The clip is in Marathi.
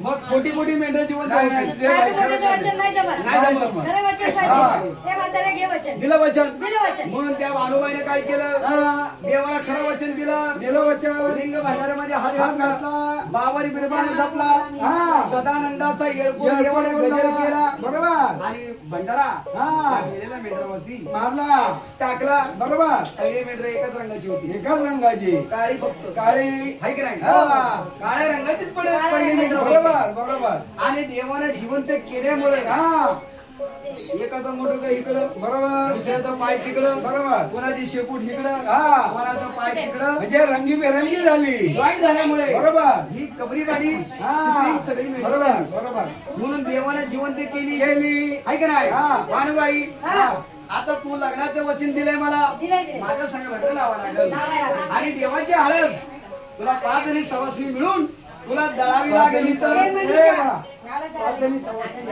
मग खोटी खोटी मेंढर जिवंत नाही, नाही, होती. ते काठी मोठीचं वचन नाही जमत. नाही जमत. खरं वचन पाहिजे. हे म्हातारे घे वचन. दिलं वचन दिलं वचन. म्हणून त्या भानुबाईने काय केलं देवाला खरं वचन दिलं वचन लिंग भंडाऱ्यामध्ये हात हात घातला घातला. बाबारी बिरबाने जपला हा. सदानंदाचा येळकोट येळकोट देवाने बोलला. गजर केला बरोबर आणि भंडारा हा. त्या मेलेल्या मेंढरावरती मारला टाकला बरोबर पहिले मेंढर एकाच रंगाची होती एकाच रंगाची काळी फक्त काळी हाय की नाही हा. काळ्या रंगाचीच पडे काळ्या पहिली मेंढर होती. बरोबर बरोबर आणि देवाने जिवंत केल्यामुळे हा एकाचं मोठं इकडं बरोबर दुसऱ्याचा पाय तिकडं बरोबर कोणाची शेपूट इकडं हा. कोणाचा पाय तिकडं म्हणजे रंगीबेरंगी झाली जॉईंट झाल्यामुळे बरोबर ही कबरीवाली हा सगळी मेंढरं बरोबर झाली. बरोबर म्हणून देवाने जिवंत केली गेली आहे का नाही हा. भानुबाई हा. आता तू लग्नाचं वचन दिलंय मला दिलंय, दिलंय. माझ्या संग लग्न लावा लागेल लावायला लागेल. आणि देवाची हळद तुला 5 आणि सवासणी मिळून तुला दळावी लागेल हे हिचं. मनीषा. पाच जणी चौथी.